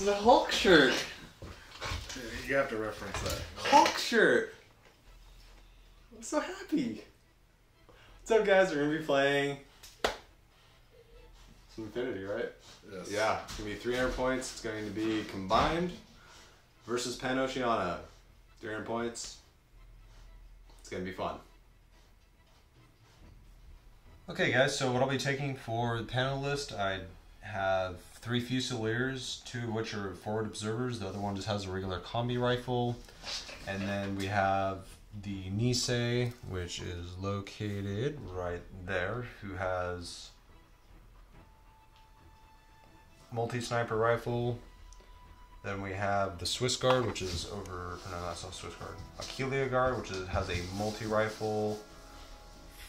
is a Hulk shirt. You have to reference that. Hulk shirt. I'm so happy. What's up, guys? We're gonna be playing some Infinity, right? Yes. Yeah, it's gonna be 300 points. It's going to be combined versus PanOceania. 300 points. It's gonna be fun. Okay, guys. So what I'll be taking for the panel list, I have 3 Fusiliers, 2 of which are forward observers. The other one just has a regular combi rifle, and then we have the Nisei, which is located right there, who has multi-sniper rifle. Then we have the Swiss Guard, which is over, no, that's not Swiss Guard. Achillea Guard, which has a multi-rifle.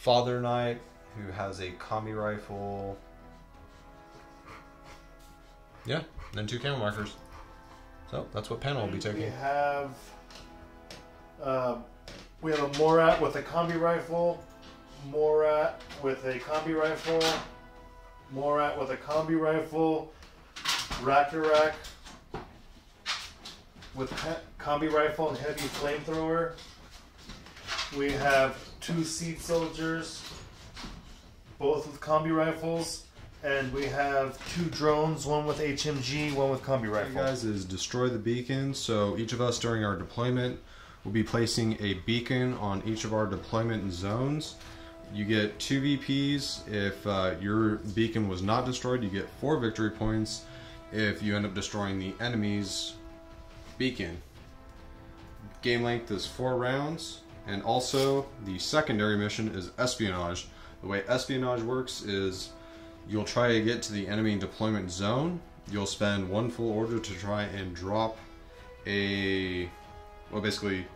Father Knight, who has a combi rifle. Yeah, and then 2 camo markers. So that's what panel will be taking. We have a Morat with a combi rifle, Morat with a combi rifle, Morat with a combi rifle, Rack with combi rifle and heavy flamethrower. We have 2 Seed Soldiers, both with combi rifles, and we have 2 drones, one with HMG, one with combi rifle. Hey guys, is destroy the beacon. So each of us during our deployment will be placing a beacon on each of our deployment zones. You get 2 VPs. If your beacon was not destroyed, you get 4 victory points if you end up destroying the enemy's beacon. Game length is 4 rounds, and also the secondary mission is espionage. The way espionage works is you'll try to get to the enemy deployment zone. You'll spend 1 full order to try and drop a, well, basically,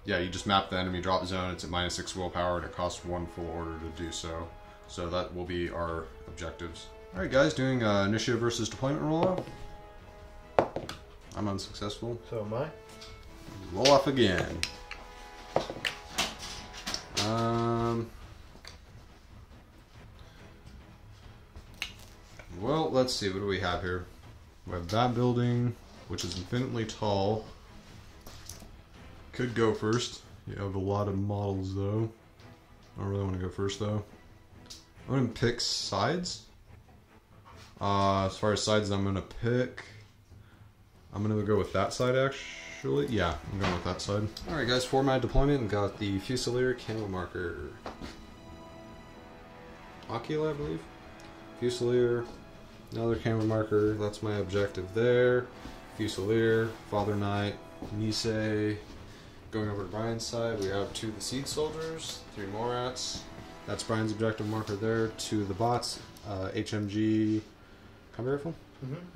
yeah, you just map the enemy drop zone. It's at -6 willpower, and it costs 1 full order to do so. So that will be our objectives. Alright guys, doing initiative versus deployment rollout. I'm unsuccessful. So am I. Roll off again. Well, let's see, what do we have here? We have that building, which is infinitely tall. Could go first. You have a lot of models though. I don't really want to go first though. I'm going to pick sides. As far as sides I'm going to pick, I'm going to go with that side actually. Yeah, I'm going with that side. Alright guys, for my deployment, we've got the Fusilier camo marker. Aquila, I believe. Fusilier, another camo marker. That's my objective there. Fusilier, Father Knight, Nisei. Going over to Brian's side, we have 2 of the Seed Soldiers, 3 Morats. That's Brian's objective marker there. 2 of the bots, HMG, combi rifle?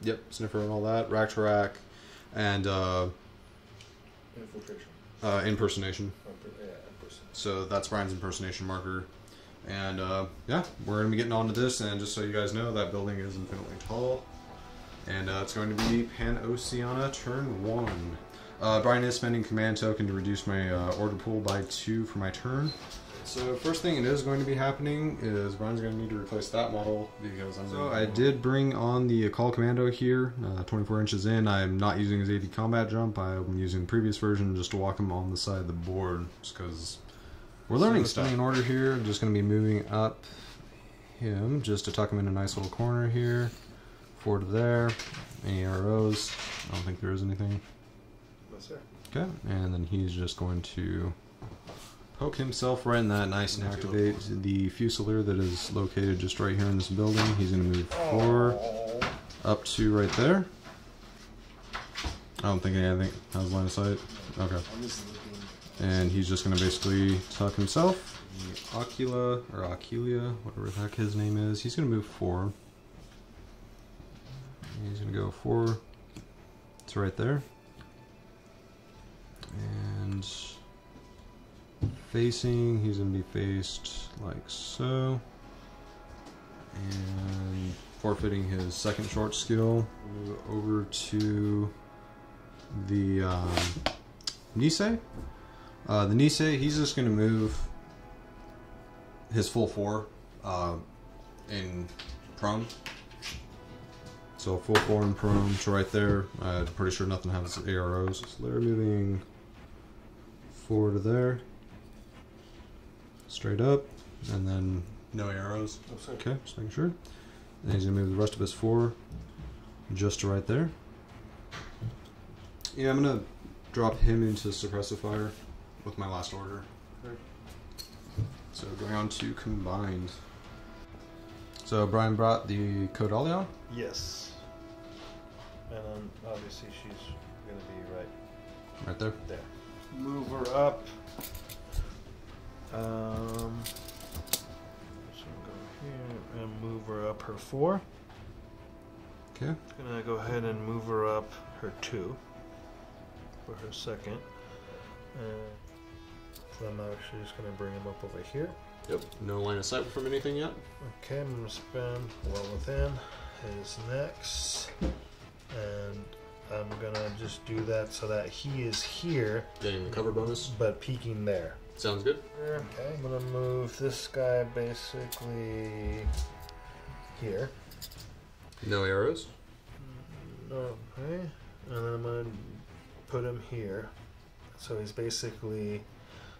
Yep, sniffer and all that. Rack to rack, and Infiltration. Impersonation. Yeah, impersonation. So that's Brian's impersonation marker. And yeah, we're going to be getting onto this, and just so you guys know, that building is infinitely tall. And it's going to be PanOceania turn 1. Brian is spending command token to reduce my order pool by 2 for my turn. So first thing it is going to be happening is Brian's going to need to replace that model because I'm. So I did bring on the Call Commando here, 24 inches in. I'm not using his AD combat jump. I'm using the previous version just to walk him on the side of the board, just because we're learning stuff. In order here, I'm just going to be moving up him just to tuck him in a nice little corner here. 4 to there. Any arrows? I don't think there is anything. No, sir. Okay, and then he's just going to poke himself right in that nice and activate the Fusilier that is located just right here in this building. He's going to move 4 up to right there. I don't think anything has line of sight. Okay. And he's just going to basically tuck himself. The Aquila, or Achillea, whatever the heck his name is, he's going to move 4. He's going to go 4. It's right there. And facing, he's going to be faced like so. And forfeiting his second short skill. Move over to the Nisei. The Nisei, he's just going to move his full 4 in prone. So full form prone to right there. I'm pretty sure nothing has AROs. So they're moving 4 to there. Straight up. And then no arrows. Okay, just making sure. And he's going to move the rest of his 4 just to right there. Yeah, I'm going to drop him into suppressive fire with my last order. Okay. So going on to combined. So Brian brought the Codalion? Yes. And then obviously she's going to be Right there? there. Move her up. So go here and move her up her 4. Okay. Gonna go ahead and move her up her 2 for her second. And so I'm actually just gonna bring him up over here. Yep. No line of sight from anything yet? Okay, I'm gonna spin well within his next. And I'm gonna just do that so that he is here. Getting the cover bonus. But peeking there. Sounds good. Okay, I'm gonna move this guy basically here. No arrows? Okay, and then I'm gonna put him here. So he's basically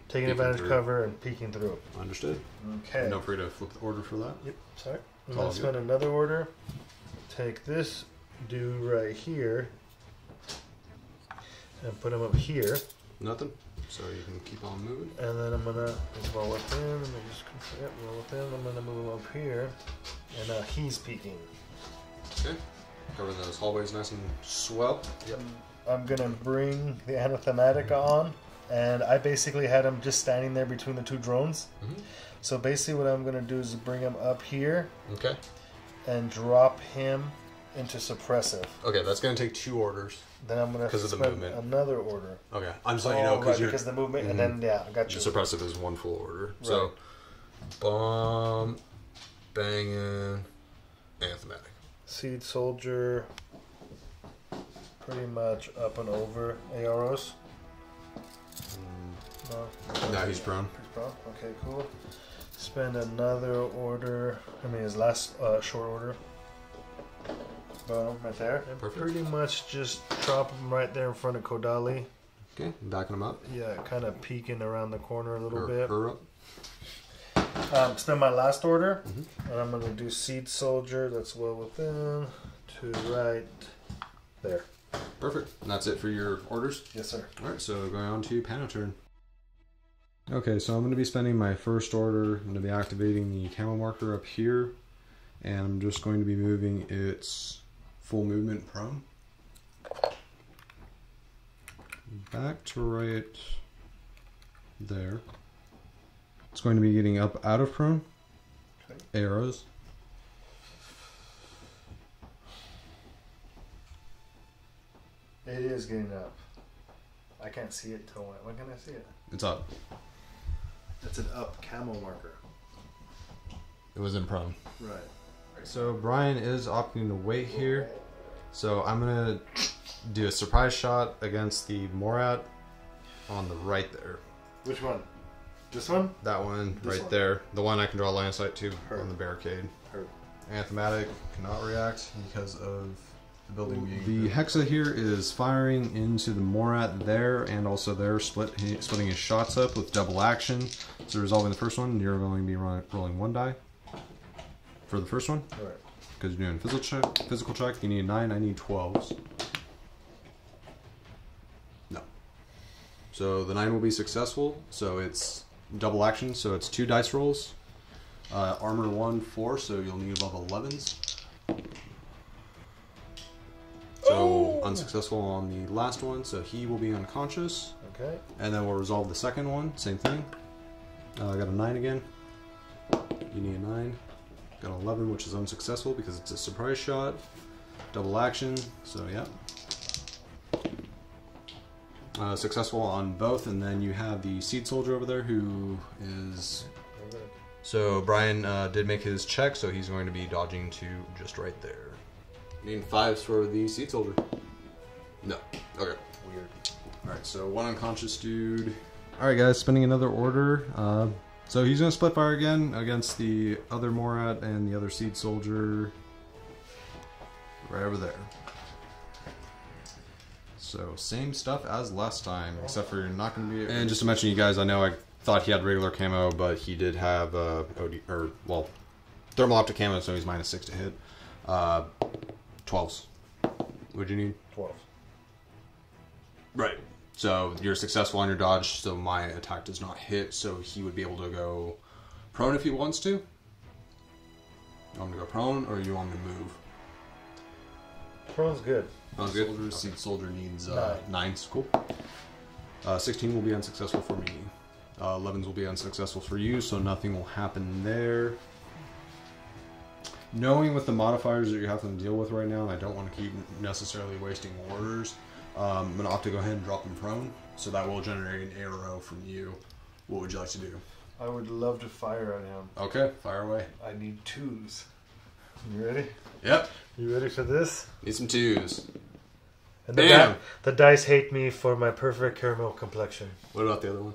taking Peeking advantage through. cover and peeking through. Understood. Okay. And don't forget to flip the order for that. Yep, sorry. I'm all gonna good. spend another order. Take this dude right here and put him up here. Nothing. So you can keep on moving. And then I'm gonna roll within. Let me just roll within. I'm gonna move him up here, and now he's peeking. Okay. Cover those hallways nice and swell. Yep. I'm gonna bring the anathematic on, and I basically had him just standing there between the 2 drones. Mm-hmm. So basically, what I'm gonna do is bring him up here Okay. and drop him into suppressive. Okay, that's going to take 2 orders. Then I'm gonna 'Cause of the spend movement. another order. Okay. I'm just letting you know right, you're, because the movement, and then I got you. suppressive is 1 full order. So, bomb, banging, anathematic. Seed soldier, pretty much up and over AROs. No. Now he's prone. He's prone. Okay, cool. Spend another order. I mean, his last short order. Boom, right there. And Perfect. pretty much just drop him right there in front of Kodali. Okay, backing him up. Yeah, kind of peeking around the corner a little bit. Her up. Spend my last order, and I'm gonna do seed soldier. That's well within to right there. Perfect. And that's it for your orders? Yes, sir. Alright, so going on to PanOceania. Okay, so I'm going to be spending my first order. I'm going to be activating the camo marker up here. And I'm just going to be moving its full movement prone. Back to right there. It's going to be getting up out of prone. Okay. Arrows. It is getting up. I can't see it till when can I see it? It's up. It's an up camo marker. It was in prone. Right. So Brian is opting to wait here. So I'm going to do a surprise shot against the Morat on the right there. Which one? This one? That one This right one? there. The one I can draw line of sight to Her. on the barricade. Her. Anathematic cannot react because of the building being... The Hexa here is firing into the Morat there and also there, splitting his shots up with double action. So resolving the first one, you're going to be rolling 1 die for the first one. Alright. Because you're doing physical check, you need 9, I need 12s. No. So the 9 will be successful, so it's double action, so it's 2 dice rolls. Armor 1, 4, so you'll need above 11s. So unsuccessful on the last one, so he will be unconscious. Okay. And then we'll resolve the second one, same thing. I got a 9 again. You need a 9. Got an 11, which is unsuccessful because it's a surprise shot. Double action, so yeah. Successful on both, and then you have the Seed Soldier over there who is... So Brian did make his check, so he's going to be dodging to just right there. Need 5s for the Seed Soldier. No. Okay. Weird. Alright, so 1 unconscious dude. Alright guys, spending another order. So he's going to split fire again against the other Morat and the other Seed Soldier. right over there. So same stuff as last time, except for you're not going to be. And just to mention, you guys, I know I thought he had regular camo, but he did have thermal optic camo, so he's -6 to hit. 12s. What'd you need? 12. Right. So you're successful on your dodge, so my attack does not hit, so he would be able to go prone if he wants to. You want him to go prone, or you want him to move? Prone's good. Prone's good. Seed soldier needs 9s. Cool. 16 will be unsuccessful for me. 11s will be unsuccessful for you, so nothing will happen there. Knowing with the modifiers that you have to deal with right now, I don't want to keep necessarily wasting orders. I'm going to opt to go ahead and drop him prone, so that will generate an arrow from you. What would you like to do? I would love to fire on him. Okay, fire away. I need 2s. You ready? Yep. You ready for this? Need some 2s. And Bam! The dice hate me for my perfect caramel complexion. What about the other one?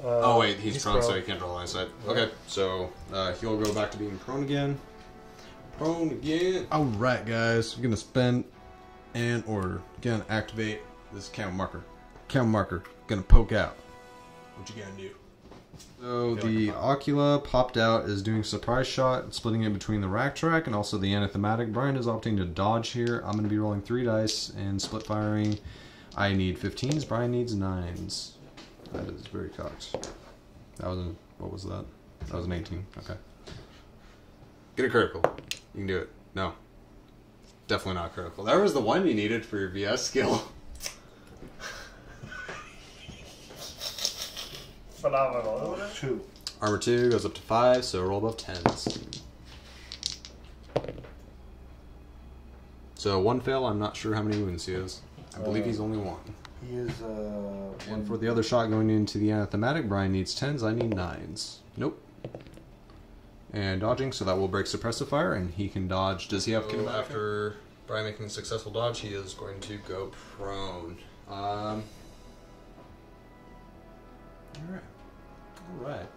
Oh wait, he's prone, so he can't draw line of sight. Okay, so he'll go back to being prone again. Prone again. Alright guys, we're gonna spend an order. Gonna activate this camo marker. Camo marker, gonna poke out. What you gonna do? So the Ocula popped out is doing surprise shot, splitting it between the rack track and also the anathematic. Brian is opting to dodge here. I'm gonna be rolling 3 dice and split firing. I need 15s, Brian needs 9s. That is very cocked. That was what was that? That was an 18. Okay. Get a critical. You can do it. No. Definitely not critical. That was the one you needed for your VS skill. Phenomenal. 2. Armor 2 goes up to 5, so roll above 10s. So 1 fail, I'm not sure how many wounds he has. I believe he's only 1. He is, And for the other shot going into the anathematic, Brian needs 10s, I need 9s. Nope. And dodging, so that will break suppressive fire, and he can dodge. Does he have kinetic? After Brian making a successful dodge, he is going to go prone. Alright. Alright.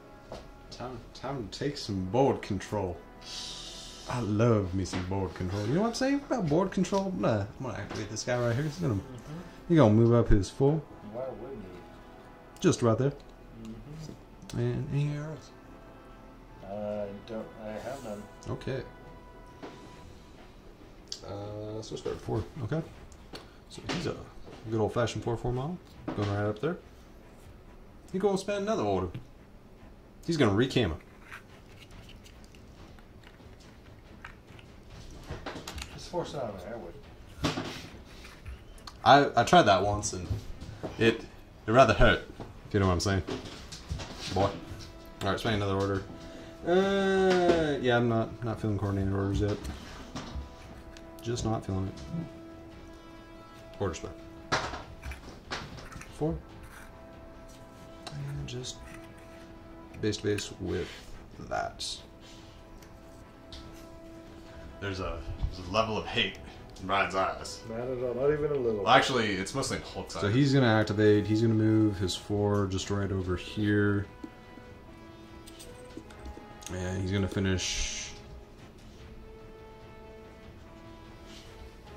Time to take some board control. I love me some board control. You know what I'm saying about board control? I'm gonna activate this guy right here. He's gonna move up his 4. Why wouldn't you? Just right there. And any arrows? I have none. Okay. So start at 4. Okay. So he's a good old fashioned 4/4 model. Going right up there. He's gonna spend another order. He's gonna recam him. Just force it on there, I would. I tried that once and it rather hurt, if you know what I'm saying. Boy. Alright, spending another order. Yeah, I'm not feeling coordinated orders yet. Just not feeling it. Order spec. 4. And just base to base with that. There's a level of hate in Brian's eyes. Not at all, not even a little. Well, actually, it's mostly in Hulk's eyes. So he's gonna activate. He's gonna move his 4 just right over here. And he's gonna finish.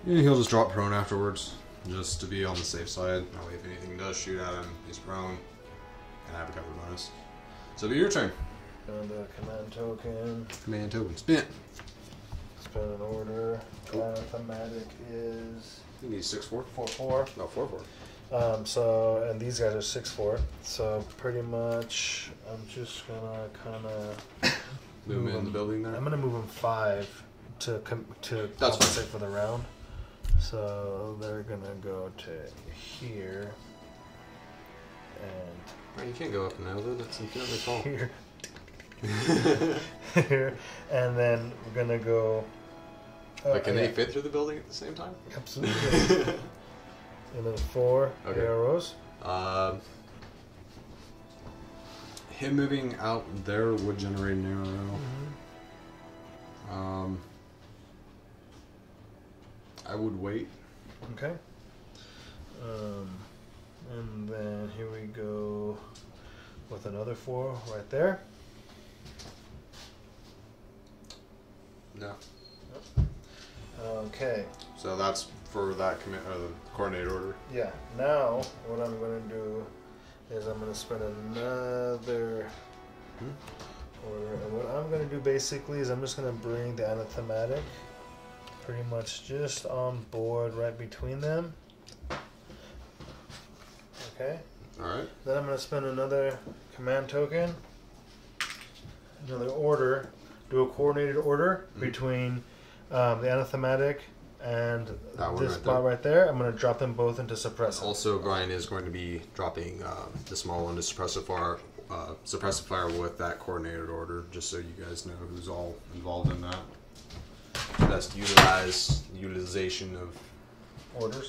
Yeah, he'll just drop prone afterwards, just to be on the safe side. That way, if anything does shoot at him, he's prone, and I have a cover bonus. So, it'll be your turn. And a command token. Command token, spin. Spin an order. Cool. Thematic is. You need 6/4. 4/4. No, 4/4. So, and these guys are 6/4. So pretty much, I'm just gonna kind of Move him in the building there. I'm gonna move them 5 to compensate for the round. So they're gonna go to here, and You can't go up now, though. That's infinitely tall. here, here, and then we're gonna go. Like, can they fit through the building at the same time? Absolutely. And then 4 arrows. Him moving out there would generate an arrow. Mm-hmm. I would wait. Okay. And then here we go with another 4 right there. No. Okay. So that's for that the coordinate order. Yeah. Now, what I'm going to do is I'm going to spend another order. And what I'm going to do basically is I'm just going to bring the anathematic pretty much just on board right between them. Okay. Alright. Then I'm going to spend another command token, another order, do a coordinated order between the anathematic and this spot right there. I'm going to drop them both into suppressive. Also, Brian is going to be dropping the small one to suppressive fire with that coordinated order, just so you guys know who's all involved in that. Best utilization of order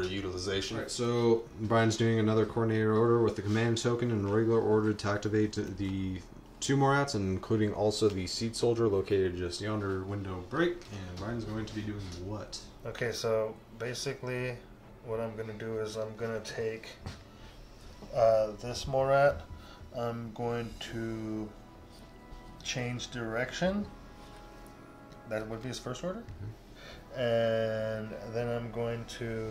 utilization. Right, so Brian's doing another coordinated order with the command token and a regular order to activate the 2 Morats, including also the seed soldier located just yonder window break. And Brian's going to be doing what? Okay, so basically what I'm going to do is I'm going to take this Morat. I'm going to change direction. That would be his first order. And then I'm going to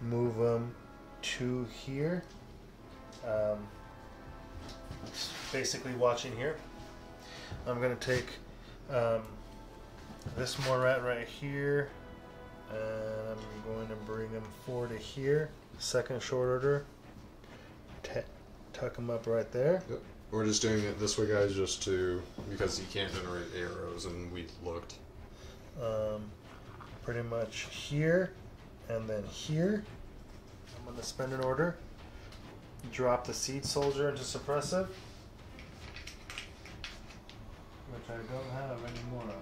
move him to here. Basically watching here. I'm going to take this Morat right here, and I'm going to bring him forward to here. Second short order. Tuck him up right there. Yep. We're just doing it this way, guys, just because he can't generate arrows, and we looked. Pretty much here, and then here. I'm going to spend an order. Drop the seed soldier into suppressive, which I don't have anymore.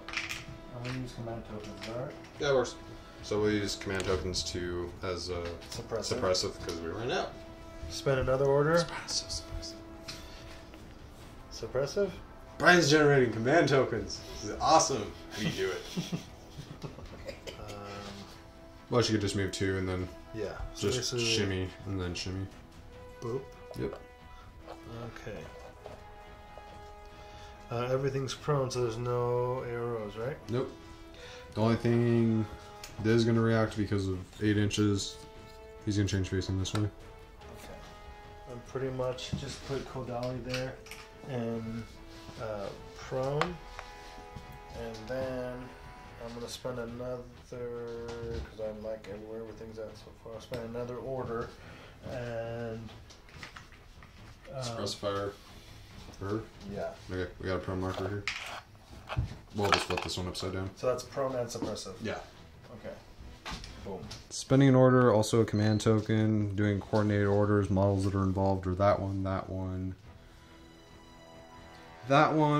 I'm going to use command tokens, alright? Yeah, it works. So we'll use command tokens as suppressive because we ran out. Spend another order. Suppressive? Brian's generating command tokens. This is awesome. We do it. Well, she could just move 2 and then just shimmy and then shimmy. Boop. Yep. Okay. Everything's prone, so there's no arrows, right? Nope. The only thing that is going to react because of 8 inches, he's going to change facing this way. Okay. And pretty much just put Kodali there and prone. And then I'm going to spend another, because I'm like everywhere everything's at so far, I'll spend another order and suppress fire for her? Yeah. Okay, we got a prone marker here. We'll just flip this one upside down. So that's prone and suppressive? Yeah. Okay. Boom. Spending an order, also a command token, doing coordinated orders, models that are involved are that one,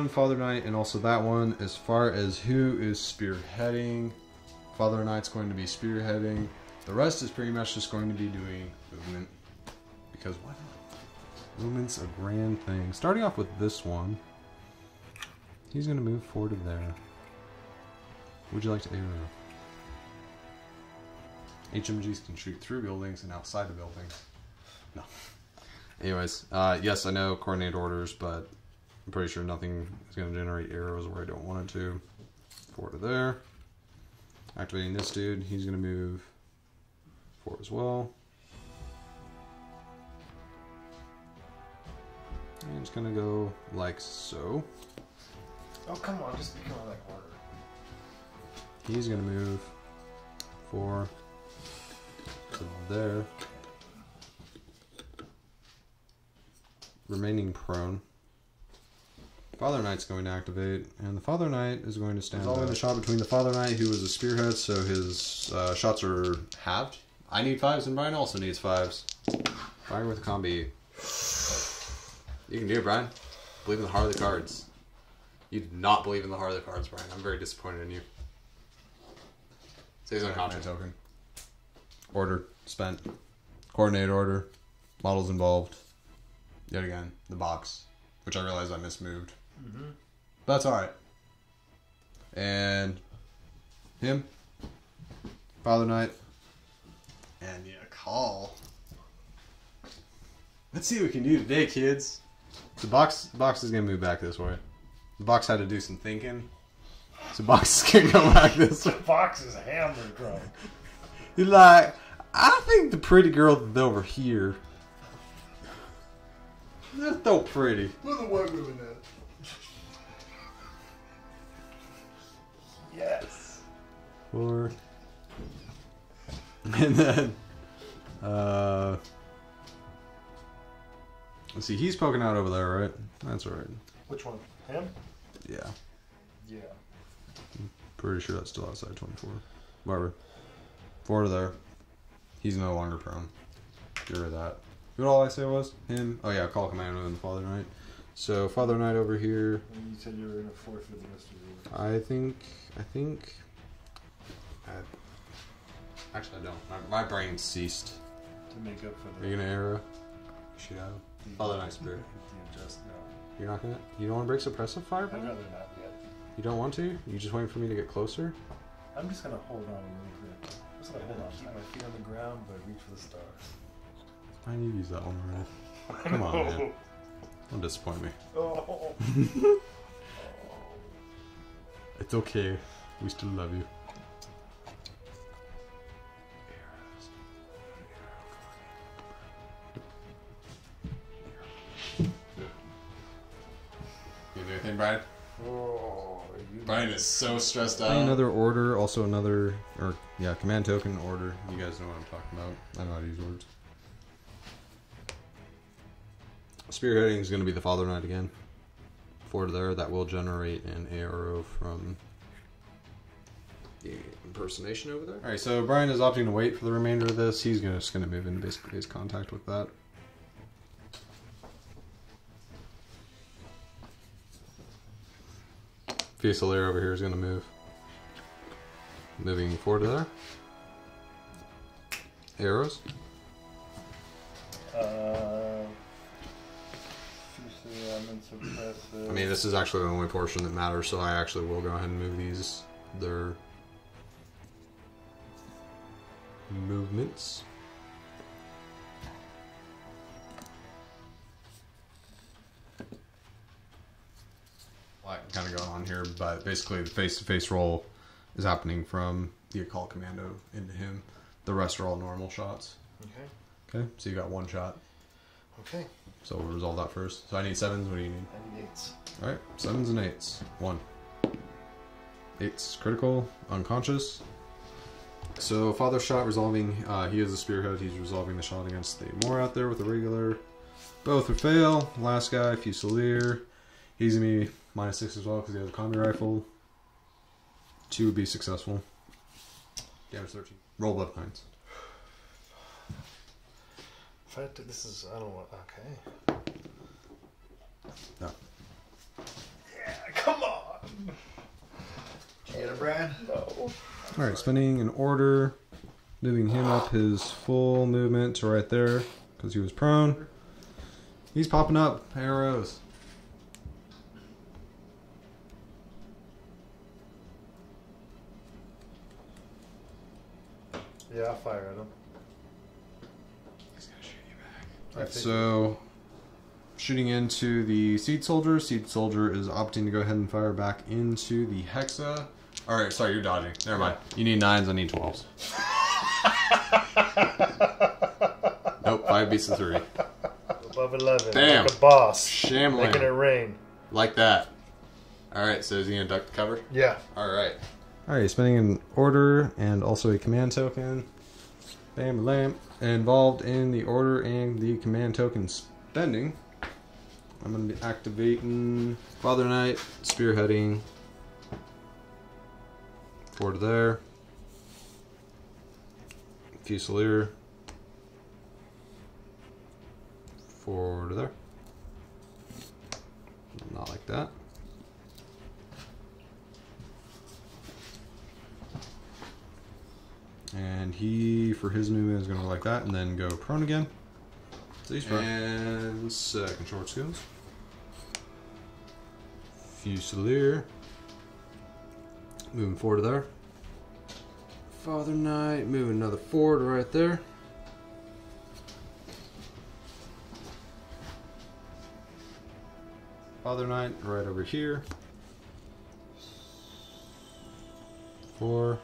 Father Knight, and also that one. As far as who is spearheading, Father Knight's going to be spearheading. The rest is pretty much just going to be doing movement. Because why not? Movement's a grand thing. Starting off with this one, he's going to move forward to there. Would you like to arrow? HMGs can shoot through buildings and outside of buildings. No. Anyways, yes, I know coordinate orders, but I'm pretty sure nothing is going to generate arrows where I don't want it to. Forward to there. Activating this dude, he's going to move forward as well. And it's going to go like so. Oh, come on, just become like order. He's going to move 4 to there. Remaining prone. Father Knight's going to activate, and the Father Knight is going to stand. There's only the shot between the Father Knight, who was a spearhead, so his shots are halved. I need 5s, and Brian also needs 5s. Fire with a combi. You can do it, Brian. Believe in the heart of the cards. You do not believe in the heart of the cards, Brian. I'm very disappointed in you. Stays on content token. Order spent. Coordinate order. Models involved. Yet again, the box, which I realized I mismoved. Mm-hmm. But that's alright. And him, Father Knight, and yeah, call. Let's see what we can do today, kids. The box is gonna move back this way. The box had to do some thinking. So boxes can go like this. The box is hammered, bro. You're like, I think the pretty girl that's over here. That's so pretty. Where the white women at? Yes. 4. And then, let's see, he's poking out over there, right? That's right. Which one? Him? Yeah. Yeah. Pretty sure that's still outside 24. Whatever. 4 to there. He's no longer prone. Get rid of that. What all I say was? Him? Oh yeah, call commando and Father Knight. So Father Knight over here. And you said you were in a forfeit the rest of your I think. Actually, I don't. My brain ceased. to make up for the. Are you gonna arrow? Shoot out. Father Knight Spirit. The adjust, no. You're not gonna. You don't want to break suppressive fire? I'd rather not yet. You don't want to? You just waiting for me to get closer? I'm just gonna hold on a little bit. I'm just gonna hold on. Keep my feet on the ground, but reach for the stars. I need to use that one already. Come on, man. Don't disappoint me. Oh. It's okay. We still love you. You do anything, Brian? Oh, Brian is so stressed out. Another order, also another, or yeah, command token order. You guys know what I'm talking about. I know how to use words. Spearheading is going to be the Father Knight again. 4 there. That will generate an arrow from the impersonation over there. Alright, so Brian is opting to wait for the remainder of this. He's just going to move into basically his contact with that. Fusilier over here is going to move. Moving 4 to there. Arrows. I mean, this is actually the only portion that matters, so I actually will go ahead and move these. Their movements. Like, kind of going on here, but basically the face-to-face roll is happening from the occult commando into him. The rest are all normal shots. Okay. Okay, so you got 1 shot. Okay. So we'll resolve that first. So I need 7s. What do you need? I need 8s. Alright, 7s and 8s. 1. 8's critical, unconscious. So Father shot resolving, he is a spearhead, he's resolving the shot against the Moor out there with a regular. Both would fail. Last guy, Fusilier. He's going to be -6 as well because he has a combi rifle. 2 would be successful. Damage 13. Roll above 9s. If I this is, I don't want, okay. No. Yeah, come on! Did you get it, Brad? No. Alright, spending an order, moving him up his full movement to right there because he was prone. He's popping up arrows. Yeah, I'll fire at him. He's gonna shoot you back. Alright, so shooting into the Seed Soldier. Seed Soldier is opting to go ahead and fire back into the Hexa. Alright, sorry, you're dodging. Never mind. You need 9s, I need 12s. Nope, 5 beats the 3. Above 11. Damn. Like a boss. Shambling. Making it rain. Like that. Alright, so is he gonna duck the cover? Yeah. Alright. Alright, spending an order and also a command token. Bam, lamp. Involved in the order and the command token spending. I'm going to be activating Father Knight, spearheading. 4 to there. Fusilier. 4 to there. Not like that. And he, for his movement, is going to go like that and then go prone again. So he's prone. And second short skills. Fusilier. Moving 4 to there. Father Knight, moving another 4 to right there. Father Knight right over here. for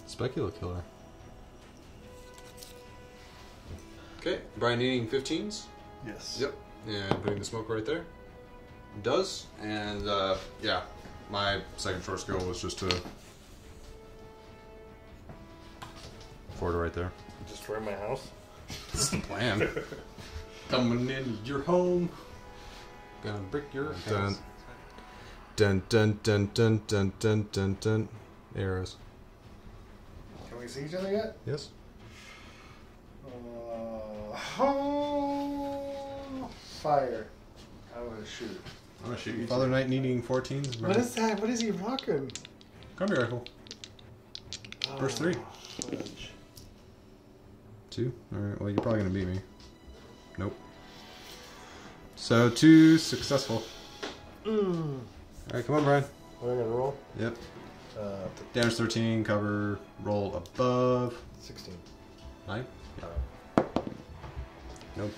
Specula Killer. Okay, Brian needing 15s. Yes. Yep, and putting the smoke right there. Does, and yeah, my second short skill was just to forward it right there. Destroy my house. That's the plan. Coming into your home, gonna brick your house. Dun dun dun dun dun dun dun dun. Arrows. Can we see each other yet? Yes. Fire. I'm gonna shoot. I'm gonna shoot you. Father Knight needing 14s. What is that? What is he rocking? Combi rifle. First 3. Fudge. 2? Alright, well, you're probably gonna beat me. Nope. So, 2 successful. Alright, come on, Brian. What am I gonna roll? Yep. Damage 13, cover, roll above. 16. 9? Nope.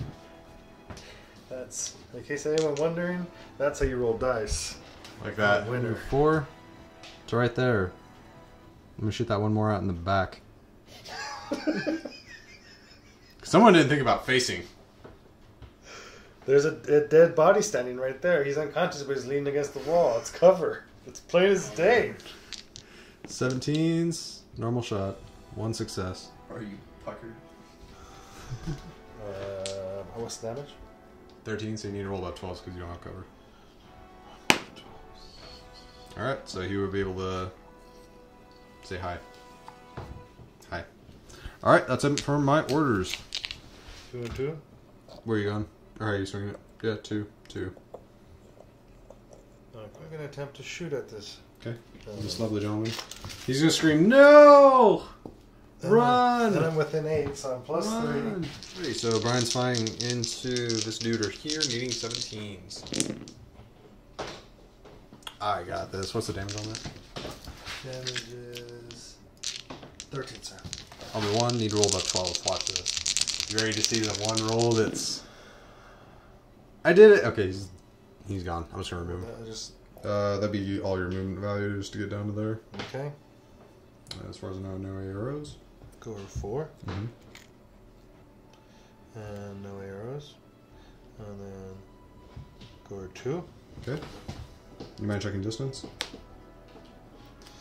That's, in case anyone wondering, that's how you roll dice. Like that. Winner. 4. It's right there. Let me shoot that one more out in the back. Someone didn't think about facing. There's a dead body standing right there. He's unconscious, but he's leaning against the wall. It's cover. It's plain as day. 17s, normal shot. 1 success. Are you puckered? What's the damage? 13, so you need to roll about 12s because you don't have cover. Alright, so he would be able to say hi. Hi. Alright, that's it for my orders. 2 and 2. Where are you going? Or how are you swinging it? Yeah, 2, 2. I'm going to attempt to shoot at this. Okay. This lovely gentleman. He's going to scream, no! Run! And I'm within 8, so I'm plus Run. 3. So Brian's firing into this dude here, needing 17s. I got this. What's the damage on that? Damage is 13, sir. On the 1, need to roll about 12. Watch this. You ready to see the one roll that's... I did it! Okay, he's gone. I'm just going to remove him. That'd be all your movement values to get down to there. Okay. As far as I know, no arrows. Go over 4. Mm-hmm. And no arrows. And then go over 2. Okay. You mind checking distance?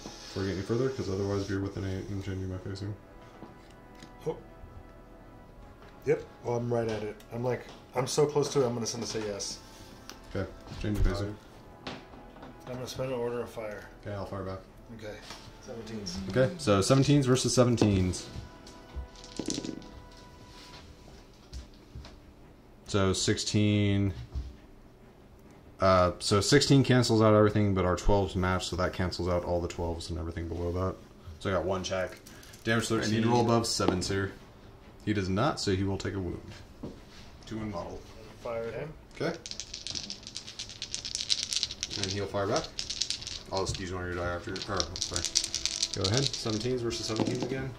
Before we get any further, because otherwise you're within 8 inch and you might face him. Oh. Yep. Well, I'm right at it. I'm so close to it, I'm going to send a say yes. Okay. Change your facing. I'm going to spend an order of fire. Okay, I'll fire back. Okay. 17s. Okay, so 17s versus 17s. So 16... so 16 cancels out everything, but our 12s match, so that cancels out all the 12s and everything below that. So I got 1 check. Damage 13. I need to roll above 7s here. He does not, so he will take a wound. 2 in model. Fire at him. Okay. And he'll fire back. I'll just use one of your die after. Sorry. Go ahead. 17s versus 17s again.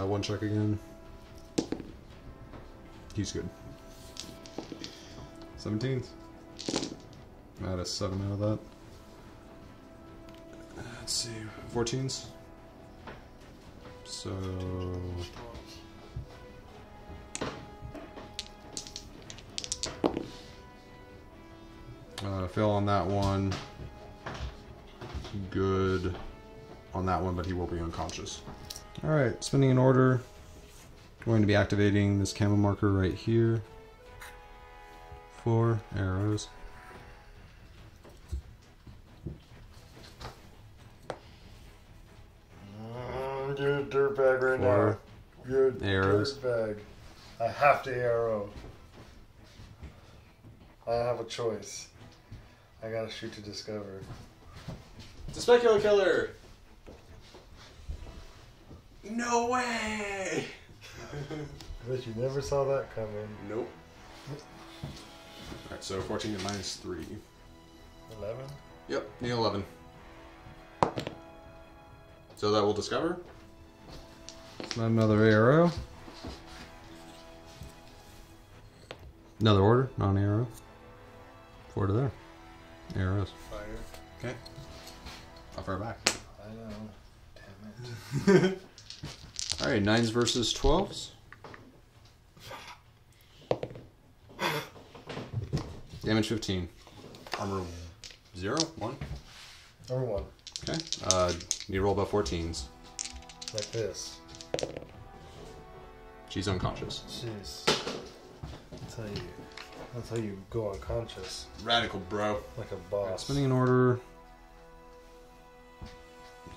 One check again. He's good. 17s. Add a 7 out of that. Let's see. 14s. So... fail on that one. Good on that one, but he will be unconscious. Alright, spending an order. Going to be activating this camo marker right here. 4 arrows. You're a dirtbag right now. You're a arrows. dirtbag. I have to arrow. I have a choice. I gotta shoot to discover. It's a Specula Killer! No way! I bet you never saw that coming. Nope. Alright, so 14 to minus 3. 11? Yep, need 11. So that will discover. Another arrow. Another order, non-arrow. 4 to there. Arrows. Fire. Okay. I'll fire back. I know. Damn it. Alright, 9s versus 12s. Damage 15. Armor 0, 1. Number 1. Okay. You roll about 14s. Like this. She's unconscious. Jeez. That's how you go unconscious. Radical, bro. Like a boss. Right, spinning an order.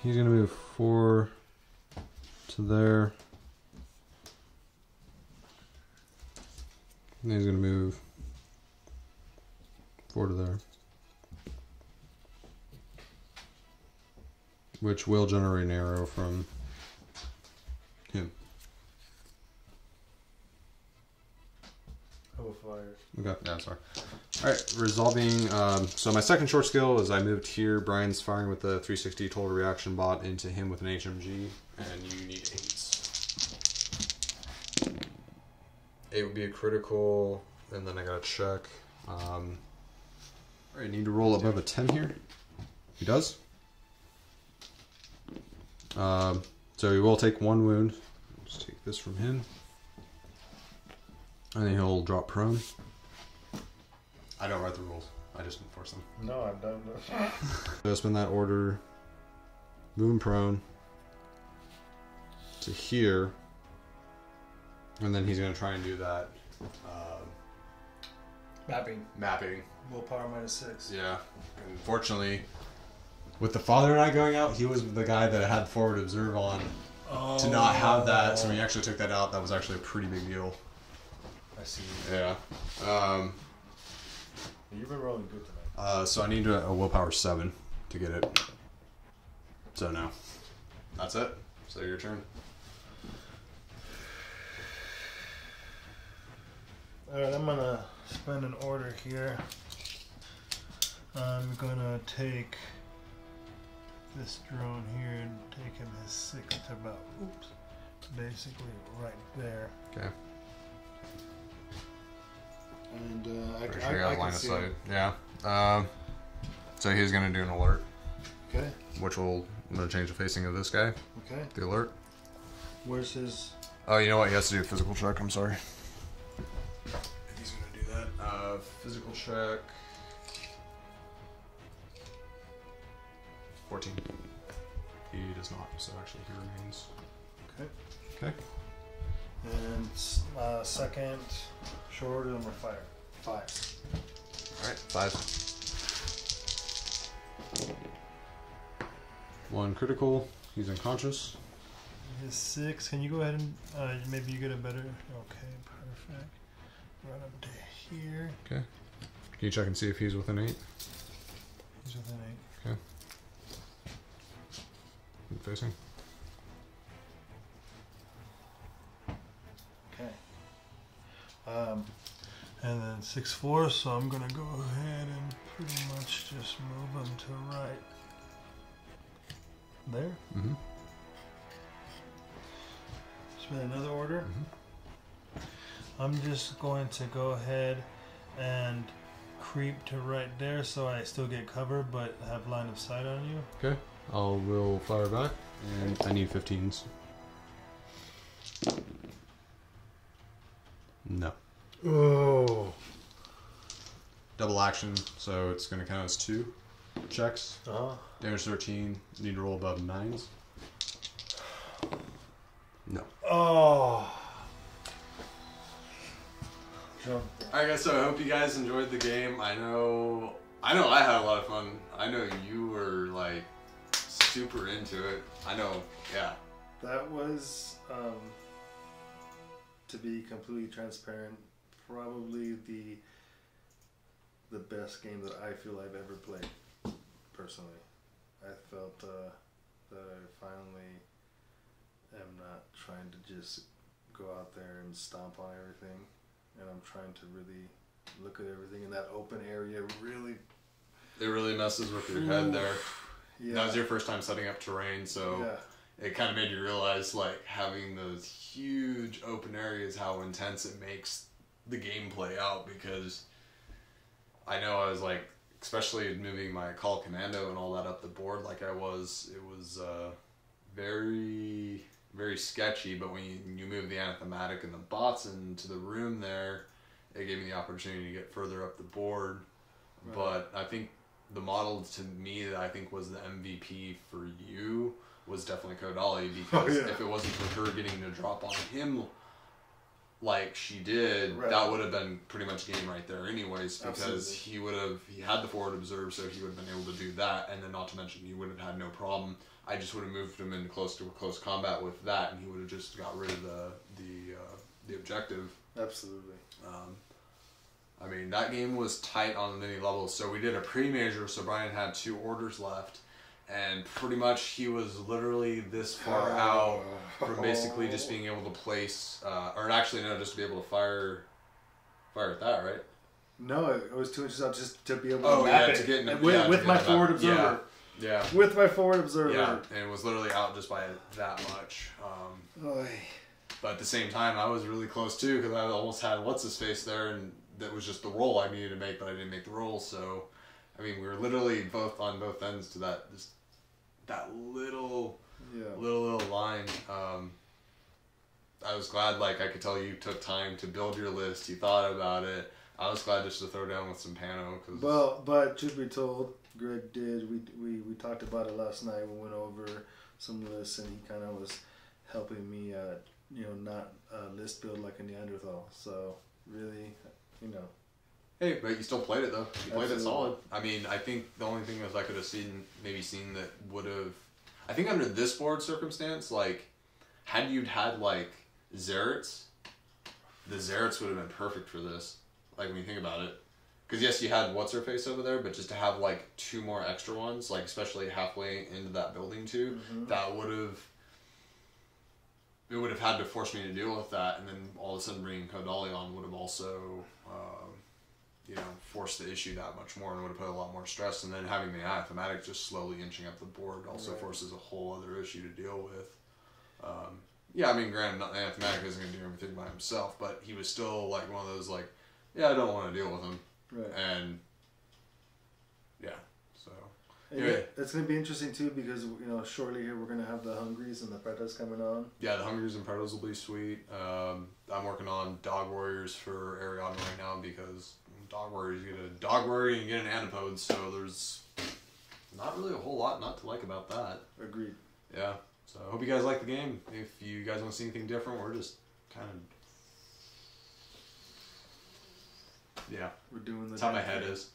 He's gonna move 4 to there. And he's gonna move 4 to there. Which will generate an arrow from him. I will fire. Okay, yeah, sorry. Alright, resolving. So my second short skill is I moved here. Brian's firing with the 360 total reaction bot into him with an HMG, and you need 8s. 8 would be a critical, and then I gotta check. Alright, need to roll above a 10 here. He does. So he will take 1 wound. Just take this from him. And then he'll drop prone. I don't write the rules. I just enforce them. No, I've done this. So spin that order. Move him prone. To here. And then he's going to try and do that. Mapping. Willpower -6. Yeah. Unfortunately, with the father and I going out, he was the guy that I had forward observe on. Oh. To not have that, so we actually took that out. That was actually a pretty big deal. I see. Yeah. You've been rolling good tonight. So I need a willpower 7 to get it. So no. That's it. So your turn. Alright, I'm gonna spend an order here. I'm gonna take this drone here and take him his 6 to about, basically right there. Okay. And I got line can of see sight. him. Yeah. So he's gonna do an alert, Okay. which will I'm gonna change the facing of this guy. Okay. The alert. Where's his? Oh, you know what? He has to do a physical check. I'm sorry. If he's gonna do that, physical check. 14. He does not. So actually, he remains. Okay. Okay. And second short order number 5. 5. All right. 5. 1 critical. He's unconscious. His 6. Can you go ahead and maybe you get a better? Okay, perfect. Right up to here. Okay. Can you check and see if he's within 8? He's within 8. Okay. Facing. Okay. And then 6-4, so I'm gonna go ahead and pretty much just move him to right there. Mm-hmm. Spin another order. Mm-hmm. I'm just going to go ahead and creep to right there so I still get cover but have line of sight on you. Okay. Will fire back, and I need 15s. No. Oh. Double action, so it's going to count as 2 checks. Damage 13. Need to roll above 9s. No. Oh. Alright guys, so I hope you guys enjoyed the game. I know I had a lot of fun. I know you were like super into it. I know, yeah. That was, to be completely transparent, probably the best game that I feel I've ever played, personally. I felt that I finally am not trying to just go out there and stomp on everything, and I'm trying to really look at everything in that open area. It really messes with your head there. Yeah. That was your first time setting up terrain, so Yeah. it kind of made you realize, like, having those huge open areas, how intense it makes the game play out, because I know I was like, especially moving my call commando and all that up the board like I was, it was very, very sketchy. But when you move the anathematic and the bots into the room there, it gave me the opportunity to get further up the board. Right. But I think the model to me that I think was the MVP for you was definitely Kodali, because if it wasn't for her getting to drop on him like she did, that would have been pretty much game right there anyways, because he had the forward observe, so he would have been able to do that, and then not to mention he would have had no problem. I just would have moved him into close combat with that, and he would have just got rid of the objective. Absolutely. I mean, that game was tight on many levels. So we did a pre-major, so Brian had 2 orders left, and pretty much he was literally this far out from basically just being able to place, or actually no, just to be able to fire at that, right? No, it was 2 inches out just to be able to map it. To get in with my forward observer. Yeah. With my forward observer. Yeah, and it was literally out just by that much. But at the same time, I was really close too, because I almost had what's-his-face there, and that was just the roll I needed to make, but I didn't make the roll. So, I mean, we were literally both on both ends to that little line. I was glad, like, I could tell you took time to build your list. You thought about it. I was glad just to throw down with some Pano. Well, but truth be told, Greg did. We talked about it last night. We went over some lists, and he kind of was helping me, not list build like a Neanderthal. So, really, Hey, but you still played it, though. You played it solid. I mean, I think the only thing is I could have seen that would have... I think under this board circumstance, like, had you had, like, Zerats, the Zerats would have been perfect for this. Like, when you think about it. Because, yes, you had what's-her-face over there, but just to have, like, 2 more extra ones, like, especially halfway into that building, too, that would have... It would have had to force me to deal with that, and then all of a sudden bringing Kodali on would have also, forced the issue that much more, and would have put a lot more stress. And then having the anathematic just slowly inching up the board also forces a whole other issue to deal with. I mean, granted, the anathematic isn't going to do everything by himself, but he was still like one of those like, I don't want to deal with him, and so. Anyway. It's going to be interesting too, because shortly here we're going to have the Hungries and the Pretas coming on. Yeah, the Hungries and Pretas will be sweet. I'm working on Dog Warriors for Ariadne right now, because Dog Warriors, you get a Dog Warrior and you get an Antipode, so there's not really a whole lot not to like about that. Agreed. Yeah, so I hope you guys like the game. If you guys want to see anything different, we're just kind of... Yeah. We're doing the... That's how my head is.